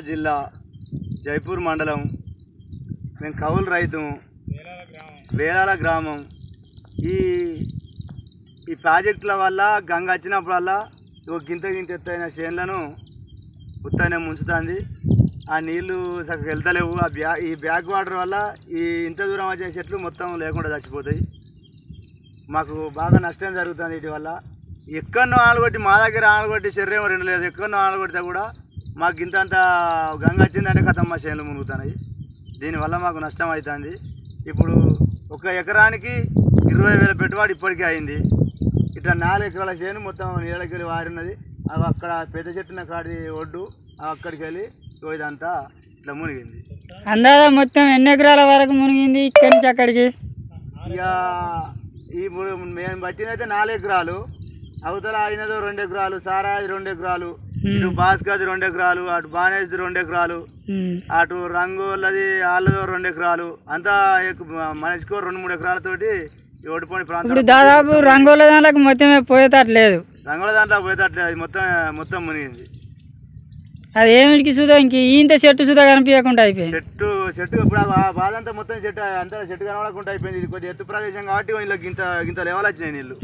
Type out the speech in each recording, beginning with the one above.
జిల్లా జైపూర్ మండలం మేము కౌలు రైతు వేలాల గ్రామం ఈ ఈ ప్రాజెక్టుల వల్ల గంగ వచ్చినప్పుడల్లా గింత ఎత్తైన చేనులను ఉత్తనే ముంచుతుంది. ఆ నీళ్లు సగం వెళ్తలేవు. ఈ బ్యాక్ వాటర్ వల్ల ఈ ఇంత దూరం వచ్చే చెట్లు మొత్తం లేకుండా చచ్చిపోతాయి. మాకు బాగా నష్టం జరుగుతుంది. వీటి వల్ల ఎక్కడో ఆనగొట్టి మా దగ్గర ఆనగొట్టి శరీరం రెండు లేదు. ఎక్కడో ఆనగొడితే కూడా మాకు ఇంతంత గంగ వచ్చిందంటే కథ మా చేనులు మునుగుతున్నాయి. దీనివల్ల మాకు నష్టం అవుతుంది. ఇప్పుడు ఒక ఎకరానికి 20,000 పెట్టుబడి ఇప్పటికే అయింది. ఇట్లా 4 ఎకరాల చేను మొత్తం నీళ్ళకి వెళ్ళి వారినది. అవి అక్కడ పెద్ద చెట్టున కాడి ఒడ్డు అక్కడికి వెళ్ళి ఇదంతా ఇట్లా మునిగింది. అందాజ మొత్తం ఎన్ని ఎకరాల వరకు మునిగింది ఇక్కడి నుంచి అక్కడికి? ఇక ఈ మేము పట్టినైతే 4 ఎకరాలు, అవతల అయినదో 2 ఎకరాలు, సారాది 2 ఎకరాలు, ఇటు భాస్కర్ది 2 ఎకరాలు, అటు బానేజ్ది 2 ఎకరాలు, అటు రంగోళ్ళది వాళ్ళదో 2 ఎకరాలు, అంతా మనసుకో 2-3 ఎకరాలతోటి ఓడిపోయిన ప్రాంతం. ఇప్పుడు దాదాపు రంగోల దాంట్లోకి మొత్తమే పోయేటట్లేదు. రంగోల దాంట్లో పోయేటట్లేదు. అది మొత్తం మునిగింది. అది ఏమిటికి సుధా ఇంక ఇంత చెట్టు సుధా కనిపించకుండా అయిపోయింది. చెట్టు ఇప్పుడు ఆ బాధ అంతా మొత్తం చెట్టు అంతా చెట్టు కనబడకుండా అయిపోయింది. ఇది కొద్దిగా ఎత్తు ప్రదేశం కాబట్టి వీళ్ళకి ఇంత లెవెల్ వచ్చినాయి. నీళ్ళు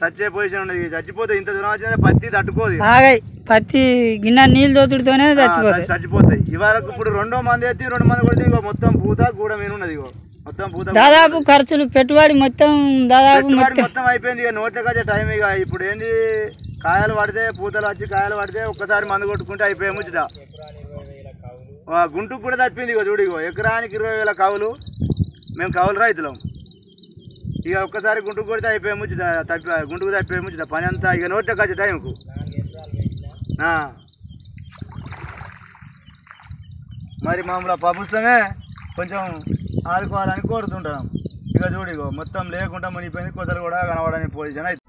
సచ్చే పొజిషన్ ఉన్నది. చచ్చిపోతాయి. ఇంత దూరం వచ్చిన పత్తి తట్టుకోదు. పత్తి గిన్నె నీళ్ళు దోతుడితోనే చచ్చిపోతాయి. ఇవరకు ఇప్పుడు 2 మంది ఎత్తి 2 మంది కొడితే ఇగో మొత్తం పూత కూడా మీద ఉన్నది. ఇగో మొత్తం పూత. దాదాపు ఖర్చులు పెట్టుబడి మొత్తం మొత్తం అయిపోయింది. ఇక నోట్లోకి వచ్చే టైం. ఇక ఇప్పుడు ఏంది, కాయలు పడితే పూతలు వచ్చి కాయలు పడితే ఒక్కసారి మందు కొట్టుకుంటే అయిపోయే ముచ్చట. గుంటుకు కూడా తప్పింది. ఇక చూడు, ఇగో ఎకరానికి 20,000 కౌలు. మేము కౌలు రైతులం. ఇక ఒక్కసారి గుంటుకు కొడితే అయిపోయే ముచ్చట. గుంటుకు తప్పిపోయే ముచ్చట పని అంతా. ఇక నోట్లోకి వచ్చే టైంకు మరి మామూలు ప్రభుత్వమే కొంచెం ఆదుకోవాలని కోరుతుంటున్నాం. ఇక చూడు, ఇగో మొత్తం లేకుండా మునిగిపోయింది. కొసలు కూడా కనబడని పొజిషన్ అయితే.